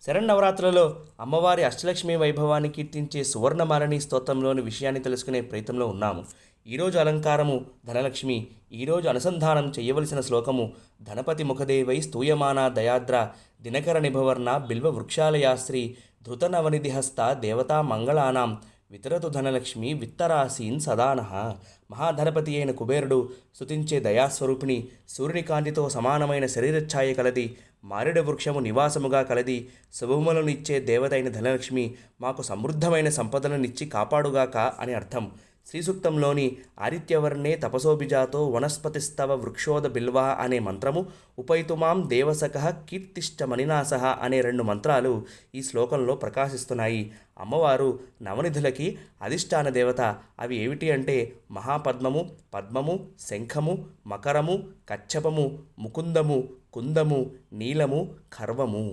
శరన్నవరాత్రులలో అమ్మవారి అష్టలక్ష్మి వైభవాన్ని కీర్తించే సువర్ణమాలని స్తోత్రంలోని విషయాన్ని తెలుసుకునే ప్రయత్నంలో ఉన్నాము. ఈరోజు అలంకారము ధనలక్ష్మి. ఈరోజు అనుసంధానం చేయవలసిన శ్లోకము ధనపతి ముఖదేవై స్తూయమానా దయాద్ర దినకర నిభవర్ణ బిల్వ వృక్షాలయాశ్రీ ధృతనవనిధిహస్త దేవతా మంగళానాం వితరతు ధనలక్ష్మి విత్తరాసీన్ సదానః. మహాధనపతి అయిన కుబేరుడు స్తుతించే దయాస్వరూపిణి, సూర్యుని కాంతితో సమానమైన శరీరఛాయ కలది, మారేడు వృక్షము నివాసముగా కలది, శుభములనిచ్చే దేవత అయిన ధనలక్ష్మి మాకు సమృద్ధమైన సంపదలనిచ్చి కాపాడుగాక అని అర్థం. శ్రీసూక్తంలోని ఆదిత్యవర్ణే తపసోభిజాతో వనస్పతిస్తవ వృక్షోద బిల్వ అనే మంత్రము, ఉపైతుమాం దేవసకః కీర్తిష్ట మణినాసః అనే 2 మంత్రాలు ఈ శ్లోకంలో ప్రకాశిస్తున్నాయి. అమ్మవారు నవనిధులకి అధిష్టాన దేవత. అవి ఏమిటి అంటే మహాపద్మము, పద్మము, శంఖము, మకరము, కచ్చపము, ముకుందము, కుందము, నీలము, ఖర్వము.